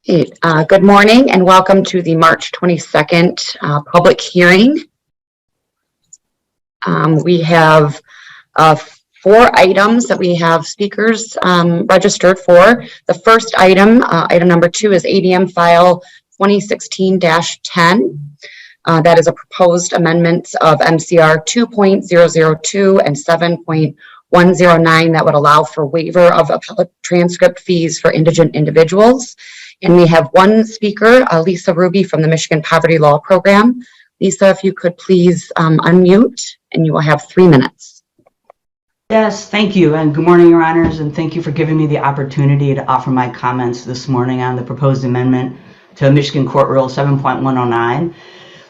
Good morning and welcome to the March 22nd public hearing. We have 4 items that we have speakers registered for. The first item, item number 2, is ADM file 2016-10. That is a proposed amendment of MCR 2.002 and 7.109 that would allow for waiver of appellate transcript fees for indigent individuals. And we have one speaker, Lisa Ruby from the Michigan Poverty Law Program. Lisa, if you could please unmute, and you will have 3 minutes. Yes, thank you, and good morning, Your Honors, and thank you for giving me the opportunity to offer my comments this morning on the proposed amendment to Michigan Court Rule 7.109.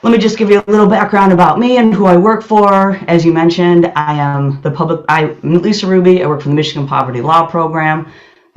Let me just give you a little background about me and who I work for. As you mentioned, I'm Lisa Ruby. I work for the Michigan Poverty Law Program.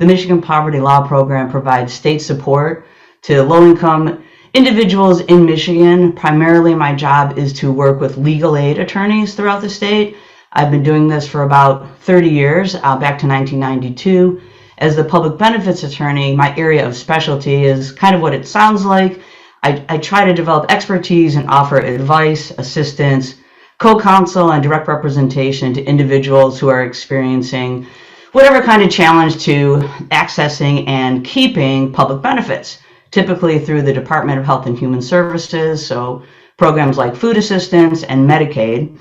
The Michigan Poverty Law Program provides state support to low-income individuals in Michigan. Primarily, my job is to work with legal aid attorneys throughout the state. I've been doing this for about 30 years, back to 1992. As the public benefits attorney, my area of specialty is kind of what it sounds like. I try to develop expertise and offer advice, assistance, co-counsel, and direct representation to individuals who are experiencing whatever kind of challenge to accessing and keeping public benefits, typically through the Department of Health and Human Services, so programs like food assistance and Medicaid.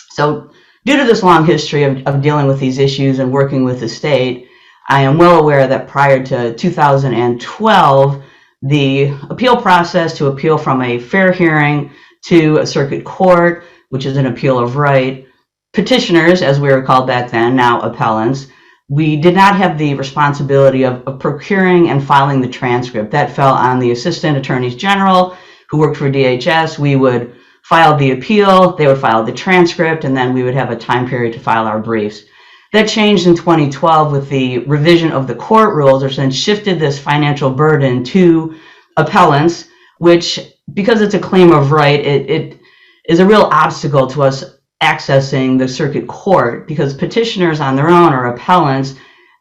So due to this long history of dealing with these issues and working with the state, I am well aware that prior to 2012, the appeal process to appeal from a fair hearing to a circuit court, which is an appeal of right, petitioners, as we were called back then, now appellants, we did not have the responsibility of procuring and filing the transcript. That fell on the assistant attorneys general who worked for DHS. We would file the appeal, they would file the transcript, and then we would have a time period to file our briefs. That changed in 2012 with the revision of the court rules, which then shifted this financial burden to appellants, which, because it's a claim of right, it is a real obstacle to us accessing the circuit court, because petitioners on their own or appellants,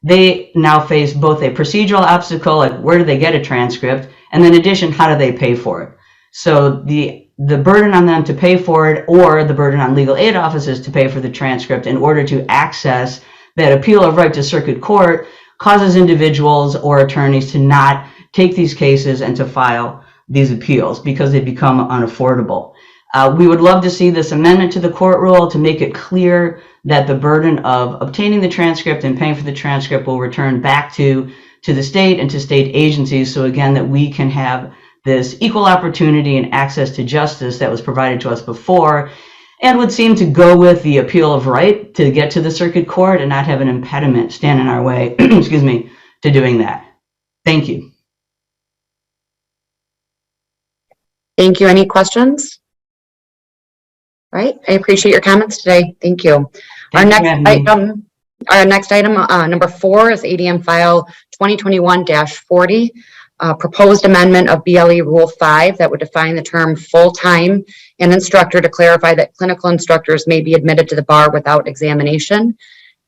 they now face both a procedural obstacle, like where do they get a transcript, and then in addition, how do they pay for it? So the burden on them to pay for it, or the burden on legal aid offices to pay for the transcript in order to access that appeal of right to circuit court, causes individuals or attorneys to not take these cases and to file these appeals because they become unaffordable. We would love to see this amendment to the court rule to make it clear that the burden of obtaining the transcript and paying for the transcript will return back to the state and to state agencies, so again that we can have this equal opportunity and access to justice that was provided to us before, and would seem to go with the appeal of right to get to the circuit court and not have an impediment stand in our way, excuse me, to doing that. Thank you. Thank you. Any questions? All right, I appreciate your comments today. Thank you. Our next item, number 4, is ADM file 2021-40. Proposed amendment of BLE Rule 5 that would define the term full-time and instructor to clarify that clinical instructors may be admitted to the bar without examination.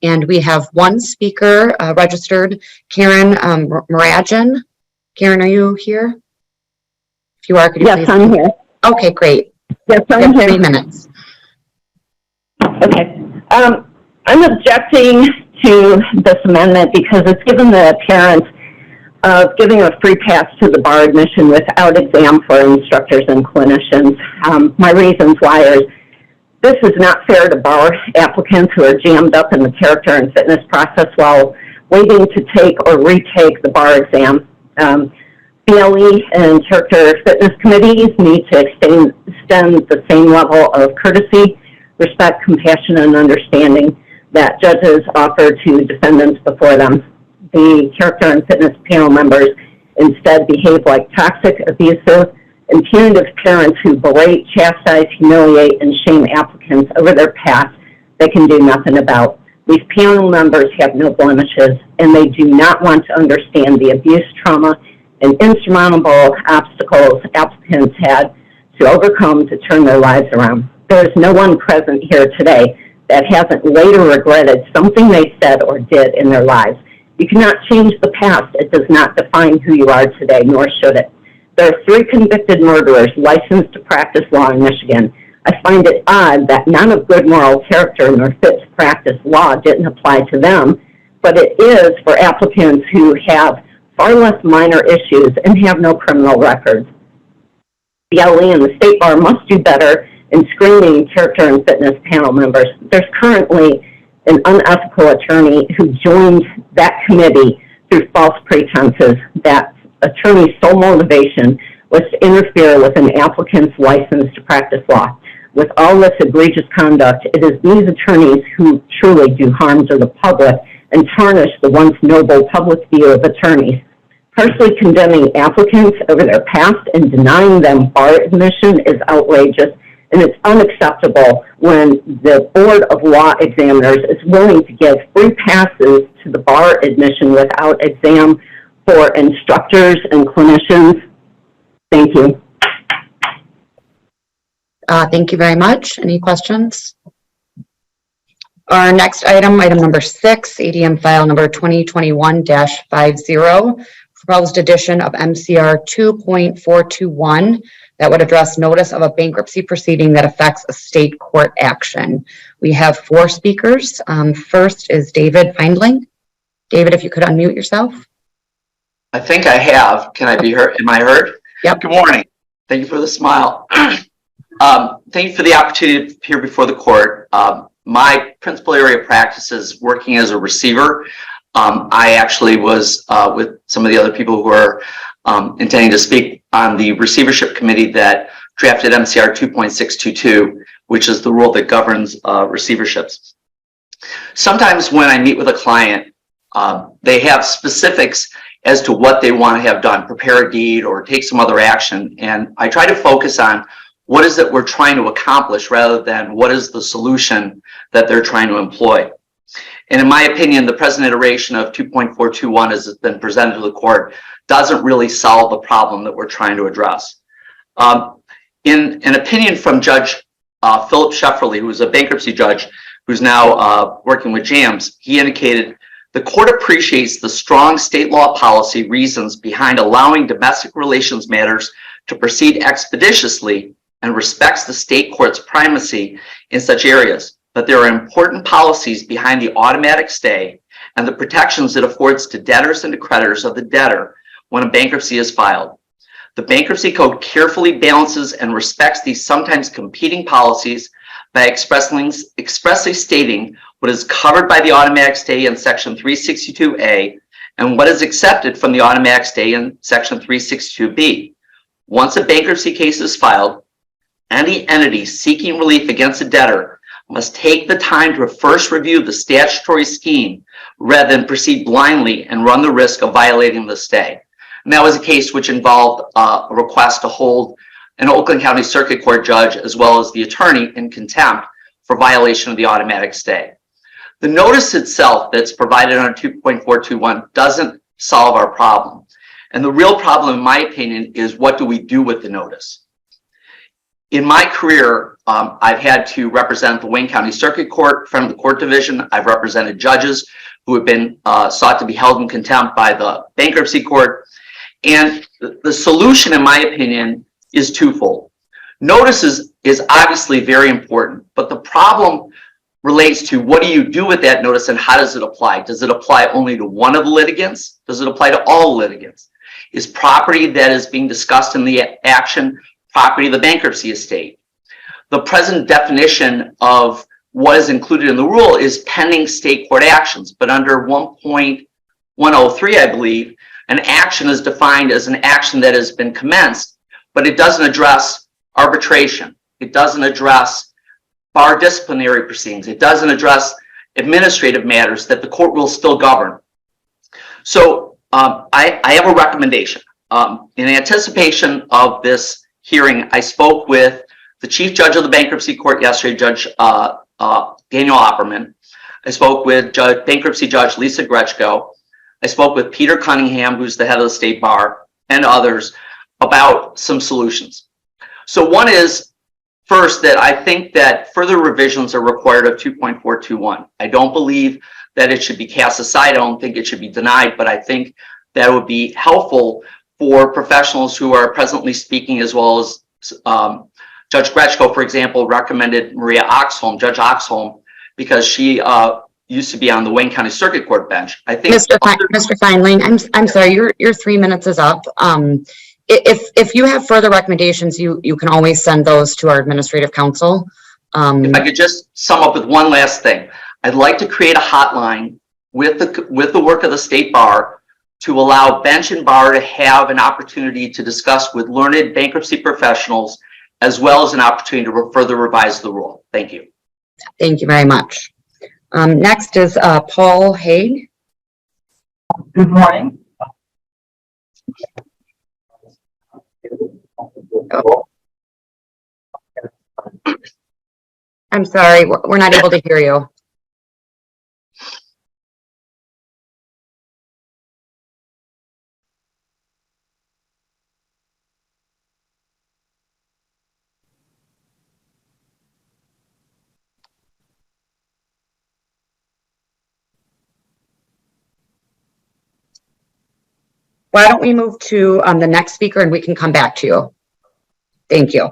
And we have one speaker registered, Karen Marajan. Karen, are you here? If you are, could you please? Yes, I'm here. Okay, great. Yes, I'm here. 3 minutes. Okay. I'm objecting to this amendment because it's given the appearance of giving a free pass to the bar admission without exam for instructors and clinicians. My reasons why are this is not fair to bar applicants who are jammed up in the character and fitness process while waiting to take or retake the bar exam. BLE and character fitness committees need to extend the same level of courtesy, respect, compassion, and understanding that judges offer to defendants before them. The character and fitness panel members instead behave like toxic, abusive, and punitive parents who berate, chastise, humiliate, and shame applicants over their past they can do nothing about. These panel members have no blemishes, and they do not want to understand the abuse, trauma, and insurmountable obstacles applicants had to overcome to turn their lives around. There is no one present here today that hasn't later regretted something they said or did in their lives. You cannot change the past. It does not define who you are today, nor should it. There are 3 convicted murderers licensed to practice law in Michigan. I find it odd that none of good moral character nor fit to practice law didn't apply to them, but it is for applicants who have far less minor issues and have no criminal records. The LE and the State Bar must do better in screening character and fitness panel members. There's currently an unethical attorney who joined that committee through false pretenses. That attorney's sole motivation was to interfere with an applicant's license to practice law. With all this egregious conduct, it is these attorneys who truly do harm to the public and tarnish the once noble public view of attorneys. Partially condemning applicants over their past and denying them bar admission is outrageous, and it's unacceptable when the Board of Law Examiners is willing to give free passes to the bar admission without exam for instructors and clinicians. Thank you. Thank you very much. Any questions? Our next item, item number 6, ADM file number 2021-50, proposed edition of MCR 2.421 that would address notice of a bankruptcy proceeding that affects a state court action. We have 4 speakers. First is David Findling. David, if you could unmute yourself. I think I have. Can I be heard? Am I heard? Yep. Good morning. Thank you for the smile. Thank you for the opportunity to appear before the court. My principal area of practice is working as a receiver. I actually was with some of the other people who are intending to speak on the receivership committee that drafted MCR 2.622, which is the rule that governs receiverships. Sometimes when I meet with a client, they have specifics as to what they want to have done, prepare a deed or take some other action. And I try to focus on what is it we're trying to accomplish rather than what is the solution that they're trying to employ. And in my opinion, the present iteration of 2.421 as it's been presented to the court doesn't really solve the problem that we're trying to address. In an opinion from Judge Philip Shefferly, who's a bankruptcy judge who's now working with JAMS, he indicated, the court appreciates the strong state law policy reasons behind allowing domestic relations matters to proceed expeditiously and respects the state court's primacy in such areas. But there are important policies behind the automatic stay and the protections it affords to debtors and to creditors of the debtor when a bankruptcy is filed. The Bankruptcy Code carefully balances and respects these sometimes competing policies by expressly stating what is covered by the automatic stay in Section 362A and what is accepted from the automatic stay in Section 362B. Once a bankruptcy case is filed, any entity seeking relief against a debtor must take the time to first review the statutory scheme rather than proceed blindly and run the risk of violating the stay. And that was a case which involved a request to hold an Oakland County Circuit Court judge as well as the attorney in contempt for violation of the automatic stay. The notice itself that's provided under 2.421 doesn't solve our problem. And the real problem, in my opinion, is what do we do with the notice? In my career, I've had to represent the Wayne County Circuit Court, front of the court division. I've represented judges who have been sought to be held in contempt by the bankruptcy court. And the solution, in my opinion, is twofold. Notice is obviously very important, but the problem relates to what do you do with that notice and how does it apply? Does it apply only to one of the litigants? Does it apply to all litigants? Is property that is being discussed in the action property of the bankruptcy estate? The present definition of what is included in the rule is pending state court actions, but under 1.103, I believe, an action is defined as an action that has been commenced, but it doesn't address arbitration. It doesn't address bar disciplinary proceedings. It doesn't address administrative matters that the court will still govern. So I have a recommendation. In anticipation of this hearing, I spoke with the chief judge of the bankruptcy court yesterday, Judge Daniel Opperman. I spoke with bankruptcy judge Lisa Grechko. I spoke with Peter Cunningham, who's the head of the state bar, and others about some solutions. So one is, first, that I think that further revisions are required of 2.421. I don't believe that it should be cast aside. I don't think it should be denied, but I think that would be helpful for professionals who are presently speaking, as well as Judge Gretschko, for example, recommended Maria Oxholm, Judge Oxholm, because she used to be on the Wayne County Circuit Court bench. I think Mr. Findling, I'm sorry, your 3 minutes is up. If you have further recommendations, you can always send those to our administrative counsel. If I could just sum up with one last thing, I'd like to create a hotline with the work of the State Bar to allow bench and bar to have an opportunity to discuss with learned bankruptcy professionals, as well as an opportunity to further revise the rule. Thank you. Thank you very much. Next is Paul Haig. Good morning. I'm sorry, we're not able to hear you. Why don't we move to the next speaker and we can come back to you. Thank you.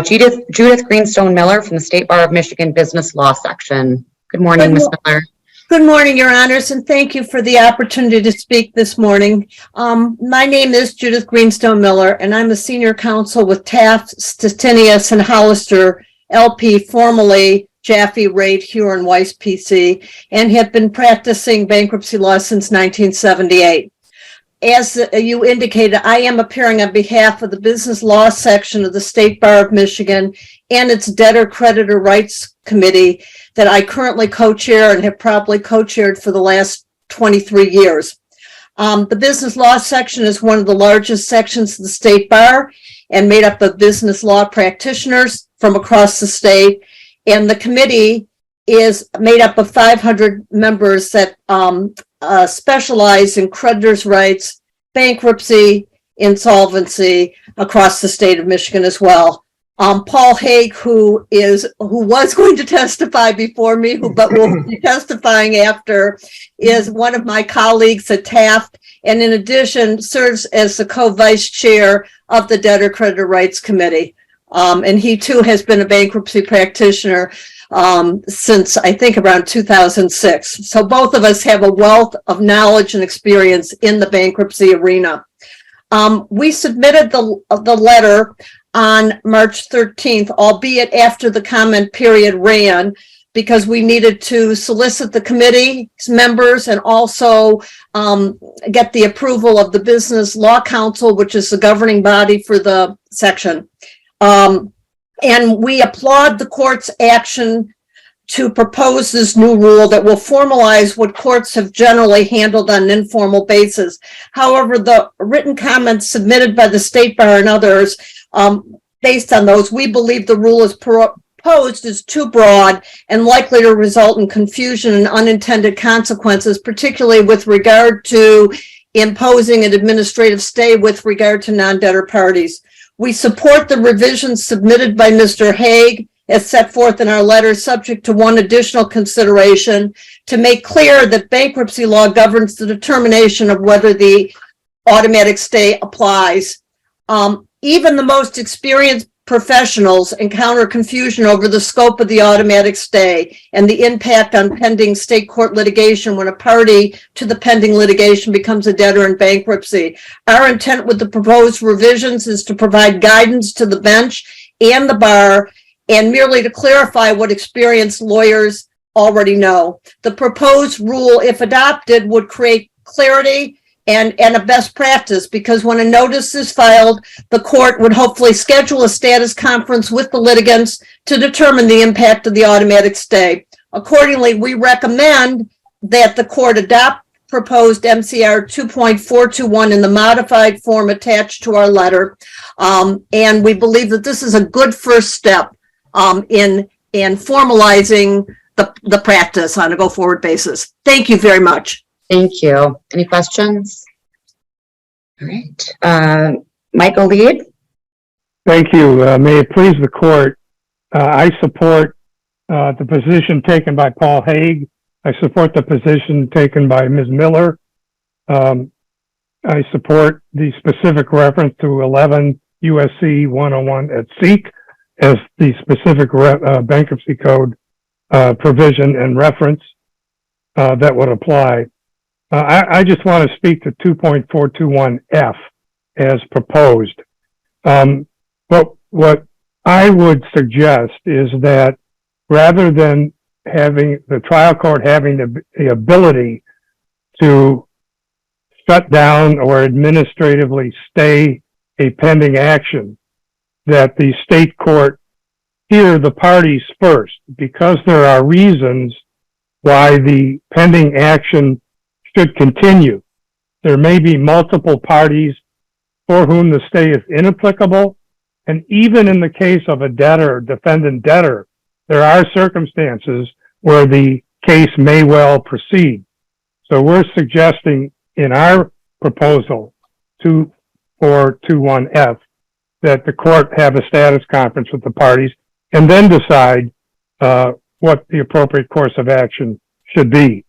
Judith Greenstone Miller from the State Bar of Michigan Business Law Section. Good morning, Ms. Miller. Good morning, Your Honors, and thank you for the opportunity to speak this morning. My name is Judith Greenstone Miller, and I'm a senior counsel with Taft, Stettinius, and Hollister, LP, formerly Jaffe, Raitt, Huron, Weiss, PC, and have been practicing bankruptcy law since 1978. As you indicated, I am appearing on behalf of the Business Law Section of the State Bar of Michigan and its Debtor-Creditor Rights Committee that I currently co-chair and have probably co-chaired for the last 23 years. The Business Law Section is one of the largest sections of the State Bar and made up of business law practitioners from across the state. And the committee is made up of 500 members that specialize in creditors' rights, bankruptcy, insolvency across the state of Michigan as well. Paul Haig, who was going to testify before me, but will be testifying after, is one of my colleagues at Taft, and in addition serves as the co-vice chair of the Debtor-Creditor Rights Committee. And he too has been a bankruptcy practitioner since I think around 2006. So both of us have a wealth of knowledge and experience in the bankruptcy arena. We submitted the letter on March 13th, albeit after the comment period ran, because we needed to solicit the committee's members and also get the approval of the Business Law Council, which is the governing body for the section. And we applaud the court's action to propose this new rule that will formalize what courts have generally handled on an informal basis. However, the written comments submitted by the State Bar and others, based on those, we believe the rule as proposed is too broad and likely to result in confusion and unintended consequences, particularly with regard to imposing an administrative stay with regard to non-debtor parties. We support the revisions submitted by Mr. Haig as set forth in our letter, subject to one additional consideration, to make clear that bankruptcy law governs the determination of whether the automatic stay applies. Even the most experienced professionals encounter confusion over the scope of the automatic stay and the impact on pending state court litigation when a party to the pending litigation becomes a debtor in bankruptcy. Our intent with the proposed revisions is to provide guidance to the bench and the bar and merely to clarify what experienced lawyers already know. The proposed rule, if adopted, would create clarity and a best practice, because when a notice is filed, the court would hopefully schedule a status conference with the litigants to determine the impact of the automatic stay. Accordingly, we recommend that the court adopt proposed MCR 2.421 in the modified form attached to our letter. And we believe that this is a good first step in formalizing the practice on a go-forward basis. Thank you very much. Thank you. Any questions? All right. Michael Lead. Thank you. May it please the court, I support the position taken by Paul Haig I support the position taken by Ms. Miller. I support the specific reference to 11 USC 101 at SEEK as the specific bankruptcy code provision and reference that would apply. I just want to speak to 2.421F as proposed. But what I would suggest is that rather than having the trial court having the ability to shut down or administratively stay a pending action, that the state court hear the parties first, because there are reasons why the pending action should continue. There may be multiple parties for whom the stay is inapplicable, and even in the case of a debtor, defendant debtor, there are circumstances where the case may well proceed. So we're suggesting in our proposal 2421F that the court have a status conference with the parties and then decide what the appropriate course of action should be.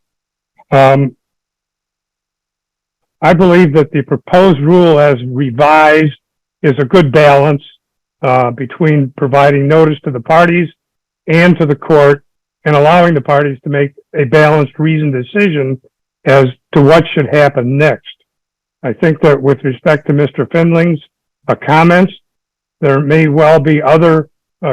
I believe that the proposed rule as revised is a good balance between providing notice to the parties and to the court and allowing the parties to make a balanced, reasoned decision as to what should happen next. I think that with respect to Mr. Findling's comments, there may well be other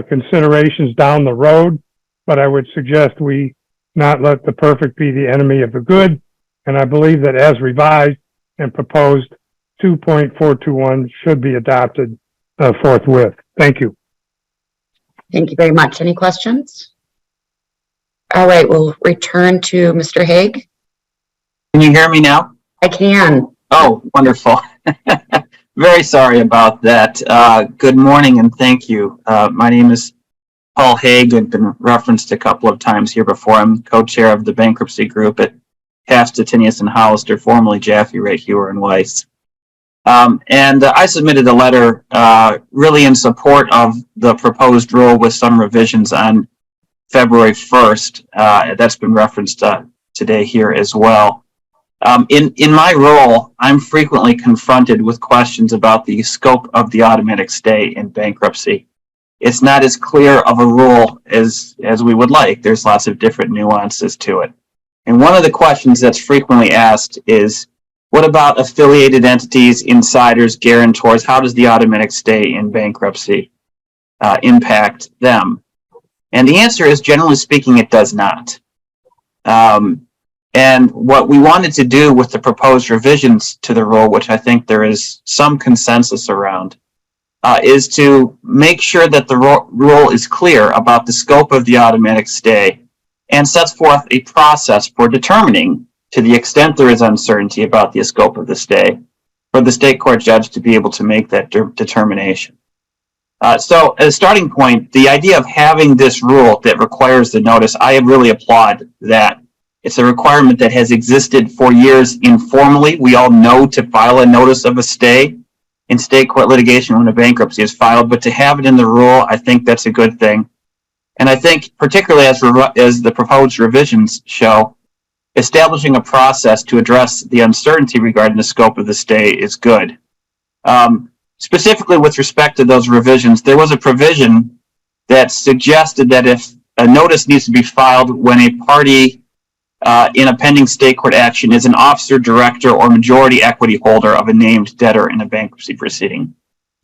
considerations down the road, but I would suggest we not let the perfect be the enemy of the good. And I believe that as revised and proposed, 2.421 should be adopted forthwith. Thank you. Thank you very much. Any questions? All right, we'll return to Mr. Haig. Can you hear me now? I can. Oh, wonderful. Very sorry about that. Good morning and thank you. My name is Paul Haig. I've been referenced a couple of times here before. I'm co-chair of the bankruptcy group at Taft, Stettinius & Hollister, formerly Jaffe, Ray, Hewer, and Weiss. And I submitted a letter really in support of the proposed rule with some revisions on February 1st. That's been referenced today here as well. In my role, I'm frequently confronted with questions about the scope of the automatic stay in bankruptcy. It's not as clear of a rule as we would like. There's lots of different nuances to it. And one of the questions that's frequently asked is, what about affiliated entities, insiders, guarantors? How does the automatic stay in bankruptcy impact them? And the answer is, generally speaking, it does not. And what we wanted to do with the proposed revisions to the rule, which I think there is some consensus around, is to make sure that the rule is clear about the scope of the automatic stay and sets forth a process for determining, to the extent there is uncertainty about the scope of the stay, for the state court judge to be able to make that determination. So as a starting point, the idea of having this rule that requires the notice, I really applaud that. It's a requirement that has existed for years informally. We all know to file a notice of a stay in state court litigation when a bankruptcy is filed, but to have it in the rule, I think that's a good thing. And I think, particularly as the proposed revisions show, establishing a process to address the uncertainty regarding the scope of the stay is good. Specifically with respect to those revisions, there was a provision that suggested that if a notice needs to be filed when a party in a pending state court action is an officer, director, or majority equity holder of a named debtor in a bankruptcy proceeding,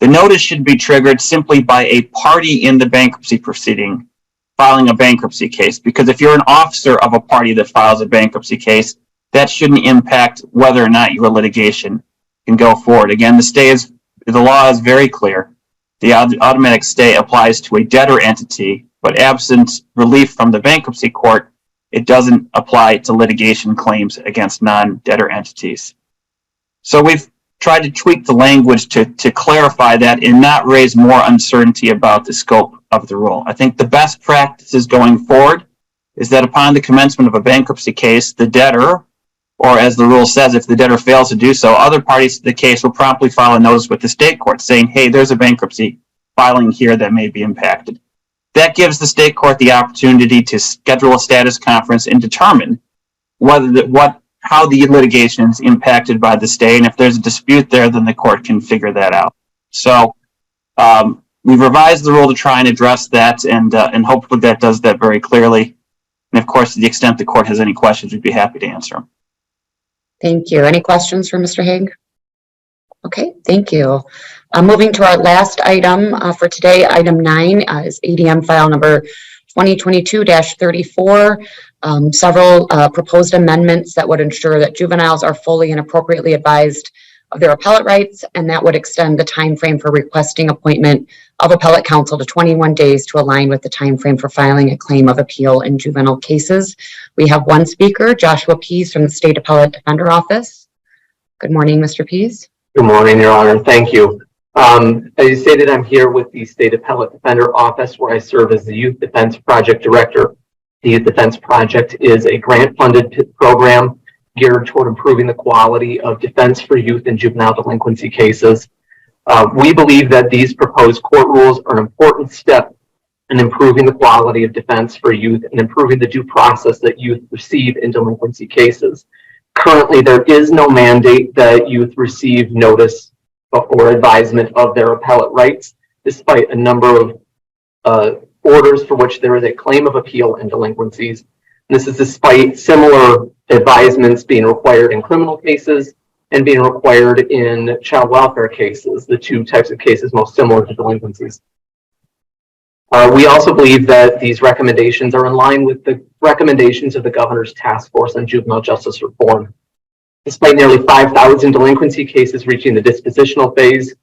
the notice should be triggered simply by a party in the bankruptcy proceeding filing a bankruptcy case. Because if you're an officer of a party that files a bankruptcy case, that shouldn't impact whether or not your litigation can go forward. Again, the law is very clear. The automatic stay applies to a debtor entity, but absent relief from the bankruptcy court, it doesn't apply to litigation claims against non-debtor entities. So we've tried to tweak the language to clarify that and not raise more uncertainty about the scope of the rule. I think the best practices going forward is that upon the commencement of a bankruptcy case, the debtor, or as the rule says, if the debtor fails to do so, other parties to the case will promptly file a notice with the state court saying, hey, there's a bankruptcy filing here that may be impacted. That gives the state court the opportunity to schedule a status conference and determine how the litigation is impacted by the stay, and if there's a dispute there, then the court can figure that out. So we've revised the rule to try and address that, and hopefully that does that very clearly. And of course, to the extent the court has any questions, we'd be happy to answer them. Thank you. Any questions for Mr. Haig? Okay, thank you. Moving to our last item for today, item 9 is ADM file number 2022-34. Several proposed amendments that would ensure that juveniles are fully and appropriately advised of their appellate rights, and that would extend the time frame for requesting appointment of appellate counsel to 21 days to align with the time frame for filing a claim of appeal in juvenile cases. We have one speaker, Joshua Pease from the State Appellate Defender Office. Good morning, Mr. Pease. Good morning, Your Honor. Thank you. As you stated, I'm here with the State Appellate Defender Office, where I serve as the Youth Defense Project Director. The Youth Defense Project is a grant-funded program geared toward improving the quality of defense for youth and juvenile delinquency cases. We believe that these proposed court rules are an important step in improving the quality of defense for youth and improving the due process that youth receive in delinquency cases. Currently, there is no mandate that youth receive notice or advisement of their appellate rights, despite a number of orders for which there is a claim of appeal in delinquencies. This is despite similar advisements being required in criminal cases and being required in child welfare cases, the two types of cases most similar to delinquencies. We also believe that these recommendations are in line with the recommendations of the Governor's Task Force on Juvenile Justice Reform. Despite nearly 5,000 delinquency cases reaching the dispositional phase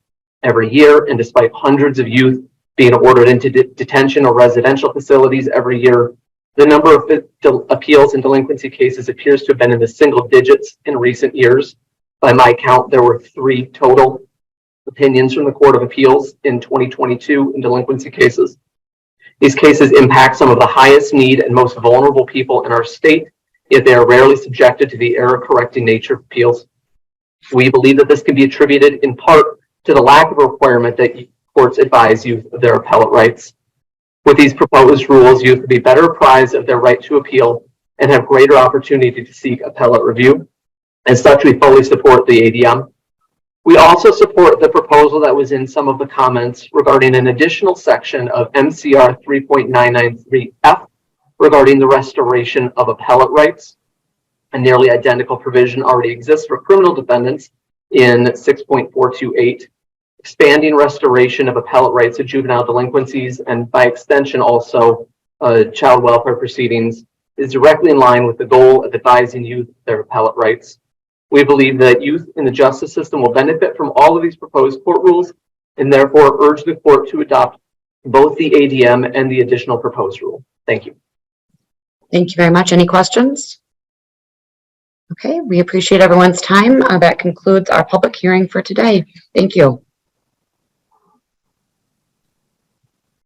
every year, and despite hundreds of youth being ordered into detention or residential facilities every year, the number of appeals in delinquency cases appears to have been in the single digits in recent years. By my count, there were 3 total opinions from the Court of Appeals in 2022 in delinquency cases. These cases impact some of the highest need and most vulnerable people in our state, yet they are rarely subjected to the error-correcting nature of appeals. We believe that this can be attributed in part to the lack of a requirement that courts advise youth of their appellate rights. With these proposed rules, youth will be better apprised of their right to appeal and have greater opportunity to seek appellate review. As such, we fully support the ADM. We also support the proposal that was in some of the comments regarding an additional section of MCR 3.993F regarding the restoration of appellate rights. A nearly identical provision already exists for criminal defendants in 6.428, expanding restoration of appellate rights of juvenile delinquencies, and by extension also child welfare proceedings, is directly in line with the goal of advising youth of their appellate rights. We believe that youth in the justice system will benefit from all of these proposed court rules, and therefore urge the court to adopt both the ADM and the additional proposed rule. Thank you. Thank you very much. Any questions? Okay, we appreciate everyone's time. That concludes our public hearing for today. Thank you.